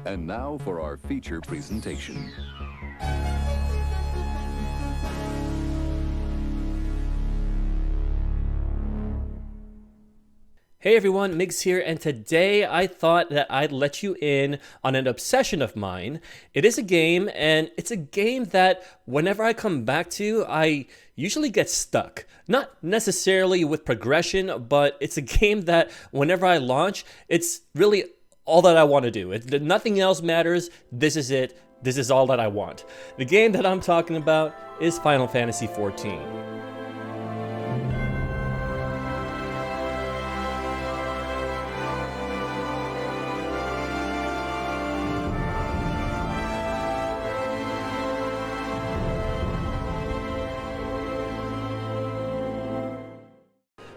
And now for our feature presentation. Hey everyone, Migs here, and today I thought that I'd let you in on an obsession of mine. It is a game, and it's a game that whenever I come back to, I usually get stuck. Not necessarily with progression, but it's a game that whenever I launch, it's really all that I want to do. Nothing else matters. This is it. This is all that I want. The game that I'm talking about is Final Fantasy XIV.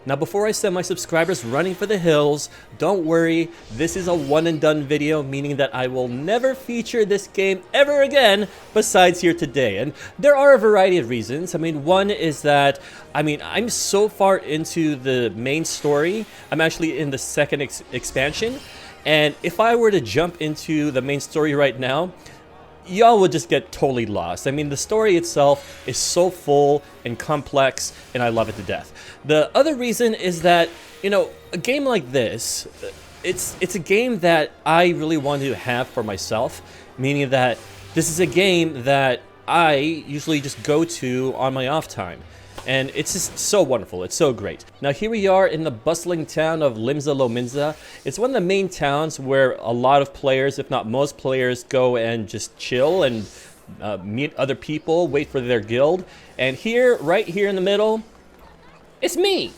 Now before I send my subscribers running for the hills, don't worry, this is a one and done video, meaning that I will never feature this game ever again besides here today. And there are a variety of reasons. One is that, I'm so far into the main story. I'm actually in the second expansion. And if I were to jump into the main story right now, y'all would just get totally lost. The story itself is so full and complex, and I love it to death. The other reason is that, a game like this, it's a game that I really want to have for myself, meaning that this is a game that I usually just go to on my off time. And it's just so wonderful. It's so great. Now here we are in the bustling town of Limsa Lominsa. It's one of the main towns where a lot of players, if not most players, go and just chill and meet other people, wait for their guild. And here, right here in the middle, it's me.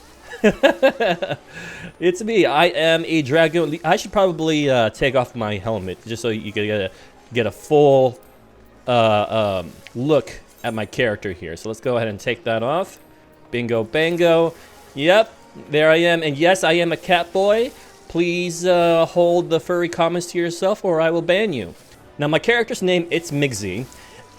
It's me. I am a dragoon. I should probably take off my helmet just so you can get a full look at my character here. So let's go ahead and take that off. Bingo bango. Yep, there I am. And yes, I am a cat boy. Please hold the furry comments to yourself or I will ban you. Now my character's name, it's Migsy.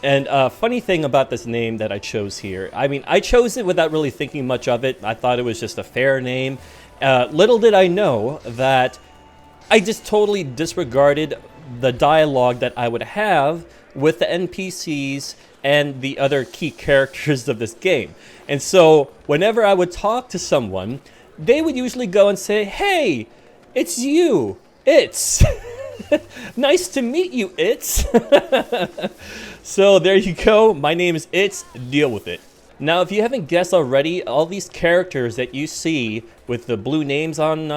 And funny thing about this name that I chose here, I chose it without really thinking much of it. I thought it was just a fair name. Little did I know that I just totally disregarded the dialogue that I would have with the NPCs and the other key characters of this game. And so whenever I would talk to someone, they would usually go and say, "Hey, it's you, It's." Nice to meet you, It's. So there you go. My name is It's. Deal with it. Now, if you haven't guessed already, all these characters that you see with the blue names on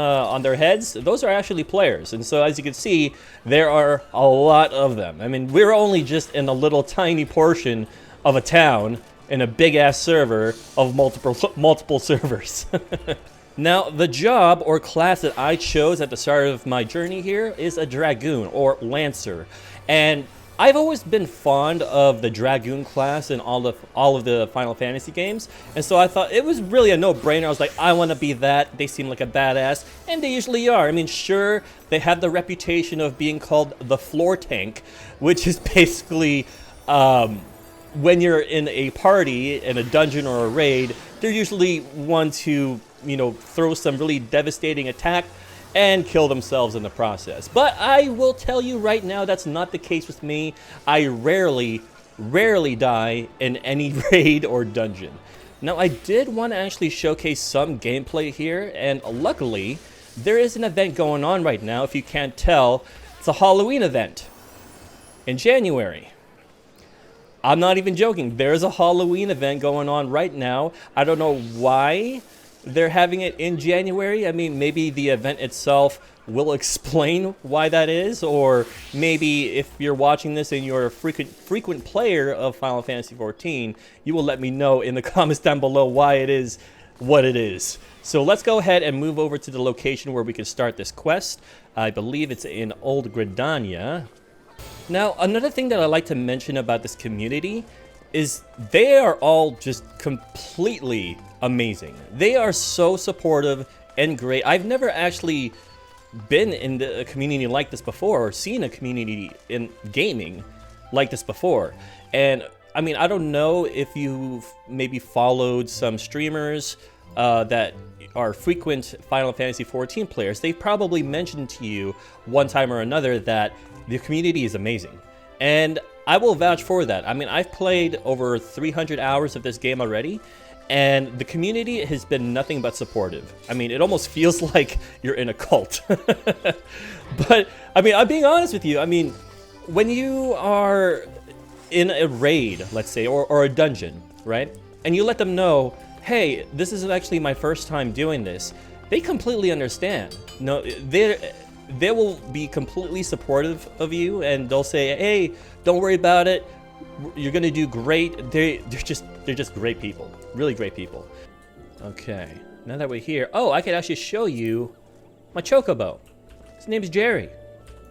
their heads, those are actually players. And so, as you can see, there are a lot of them. We're only just in a little tiny portion of a town in a big-ass server of multiple servers. Now, the job or class that I chose at the start of my journey here is a Dragoon or Lancer. And I've always been fond of the Dragoon class in all of the Final Fantasy games, and so I thought it was really a no-brainer. I was like, I want to be that. They seem like a badass, and they usually are. Sure, they have the reputation of being called the floor tank, which is basically when you're in a party, in a dungeon or a raid, they're usually one to, throw some really devastating attack and kill themselves in the process. But I will tell you right now, that's not the case with me. I rarely die in any raid or dungeon. Now, I did want to actually showcase some gameplay here, and luckily, there is an event going on right now. If you can't tell, it's a Halloween event in January. I'm not even joking. There's a Halloween event going on right now. I don't know why they're having it in January. Maybe the event itself will explain why that is, or maybe if you're watching this and you're a frequent player of Final Fantasy XIV, you will let me know in the comments down below why it is what it is. So let's go ahead and move over to the location where we can start this quest. I believe it's in Old Gridania. Now, another thing that I like to mention about this community is they are all just completely amazing. They are so supportive and great. I've never actually been in a community like this before, or seen a community in gaming like this before. And I don't know if you've maybe followed some streamers that are frequent Final Fantasy XIV players. They've probably mentioned to you one time or another that the community is amazing. And I will vouch for that. I mean, I've played over 300 hours of this game already, and the community has been nothing but supportive. I mean, it almost feels like you're in a cult. But, I mean, I'm being honest with you. I mean, when you are in a raid, let's say, or a dungeon, right? And you let them know, hey, this is actually my first time doing this. They completely understand. No, they will be completely supportive of you, and they'll say, hey, don't worry about it. You're gonna do great. They're just great people. Really great people. Okay, now that we're here, oh, I could actually show you my chocobo. His name is Jerry,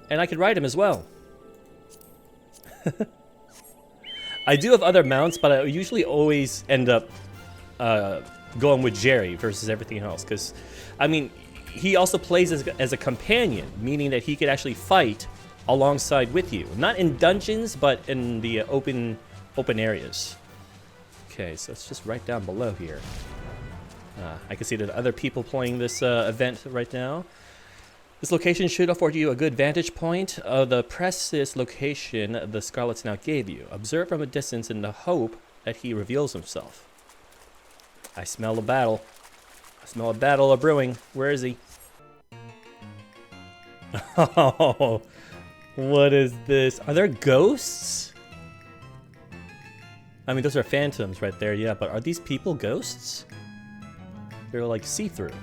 and I could ride him as well. I do have other mounts, but I usually always end up going with Jerry versus everything else, because, I mean, he also plays as a companion, meaning that he could actually fight alongside with you. Not in dungeons, but in the open areas. Okay, so it's just right down below here. I can see that other people playing this event right now. This location should afford you a good vantage point of the precious location the Scarlet Snout gave you. Observe from a distance in the hope that he reveals himself. I smell a battle. I smell a battle brewing. Where is he? Oh, what is this? Are there ghosts? I mean, those are phantoms right there, yeah, but are these people ghosts? They're like see-through.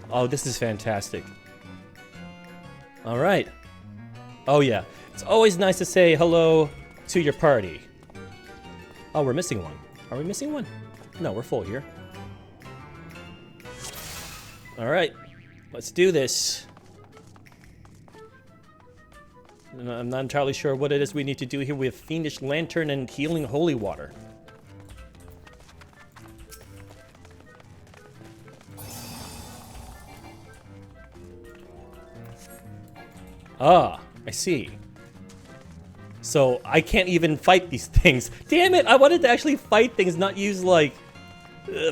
Oh, this is fantastic. All right. Oh, yeah. It's always nice to say hello to your party. Oh, we're missing one. Are we missing one? No, we're full here. All right. Let's do this. I'm not entirely sure what it is we need to do here. We have Fiendish Lantern and Healing Holy Water. Ah, I see. So I can't even fight these things. Damn it, I wanted to actually fight things, not use like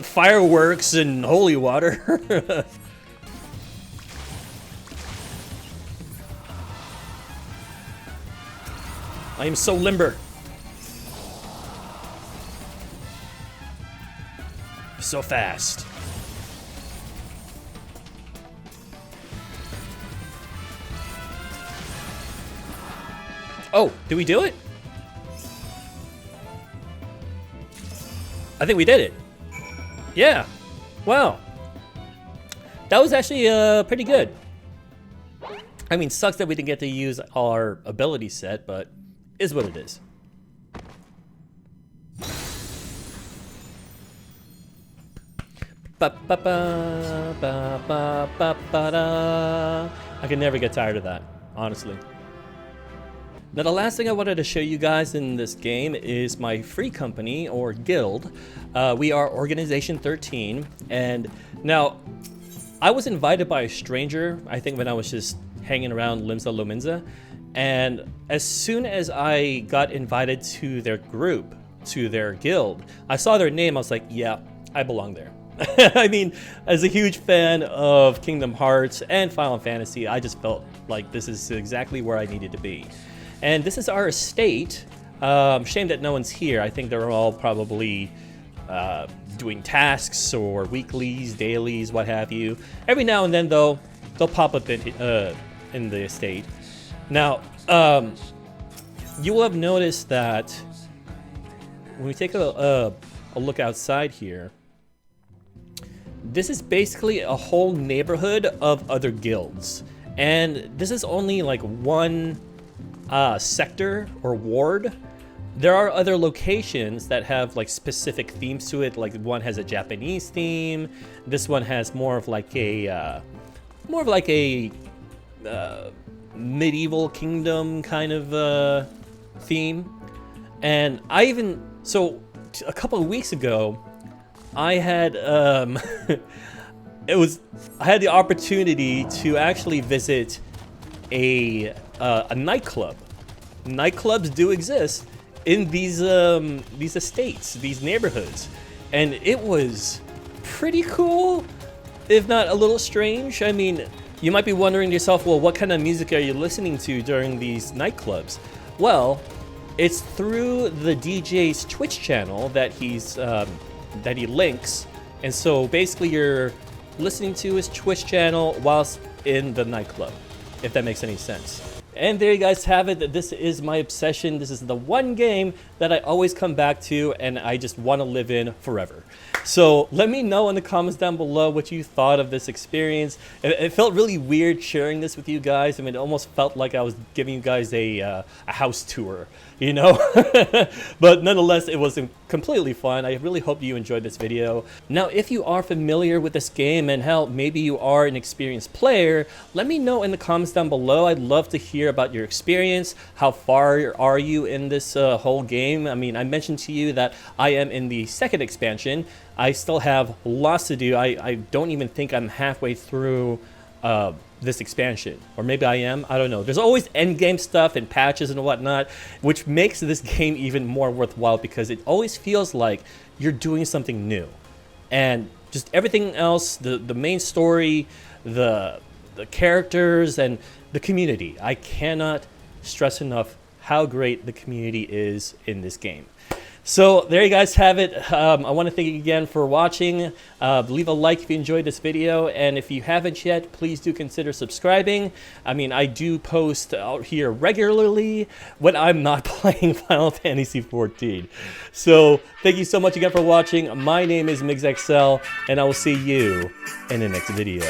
fireworks and holy water. I am so limber. So fast. Oh, did we do it? I think we did it. Yeah. Wow. That was actually pretty good. I mean, sucks that we didn't get to use our ability set, but is what it is. I can never get tired of that, honestly. Now, the last thing I wanted to show you guys in this game is my free company, or guild. We are Organization 13, and now, I was invited by a stranger, I think when I was just hanging around Limsa Lominsa, and as soon as I got invited to their group, to their guild, I saw their name, I was like, yeah, I belong there. I mean, as a huge fan of Kingdom Hearts and Final Fantasy, I just felt like this is exactly where I needed to be. And this is our estate. Shame that no one's here. I think they're all probably doing tasks or weeklies, dailies, what have you. Every now and then, though, they'll pop up in the estate. Now, you will have noticed that when we take a look outside here, this is basically a whole neighborhood of other guilds. And this is only like one sector or ward. There are other locations that have like specific themes to it. Like one has a Japanese theme. This one has more of like a medieval kingdom kind of theme. And I even a couple of weeks ago, I had I had the opportunity to actually visit a nightclub. Nightclubs do exist in these estates, these neighborhoods, and it was pretty cool, if not a little strange. I mean, You might be wondering to yourself, well, what kind of music are you listening to during these nightclubs? Well, it's through the DJ's Twitch channel that he links, and so basically you're listening to his Twitch channel whilst in the nightclub, if that makes any sense. And there you guys have it. This is my obsession. This is the one game that I always come back to and I just want to live in forever. So let me know in the comments down below what you thought of this experience. It felt really weird sharing this with you guys. I mean, it almost felt like I was giving you guys a house tour, you know? But nonetheless, it was completely fun. I really hope you enjoyed this video. Now, if you are familiar with this game and hell, maybe you are an experienced player, let me know in the comments down below. I'd love to hear about your experience. How far are you in this whole game? I mean, I mentioned to you that I am in the second expansion. I still have lots to do. I don't even think I'm halfway through this expansion, or maybe I am, I don't know. There's always end game stuff and patches and whatnot, which makes this game even more worthwhile because it always feels like you're doing something new. And just everything else, the main story, the characters, and the community. I cannot stress enough how great the community is in this game. So there you guys have it. I want to thank you again for watching. Leave a like if you enjoyed this video, and if you haven't yet, please do consider subscribing. I mean, I do post out here regularly when I'm not playing Final Fantasy XIV. So thank you so much again for watching. My name is MigsXL, and I will see you in the next video.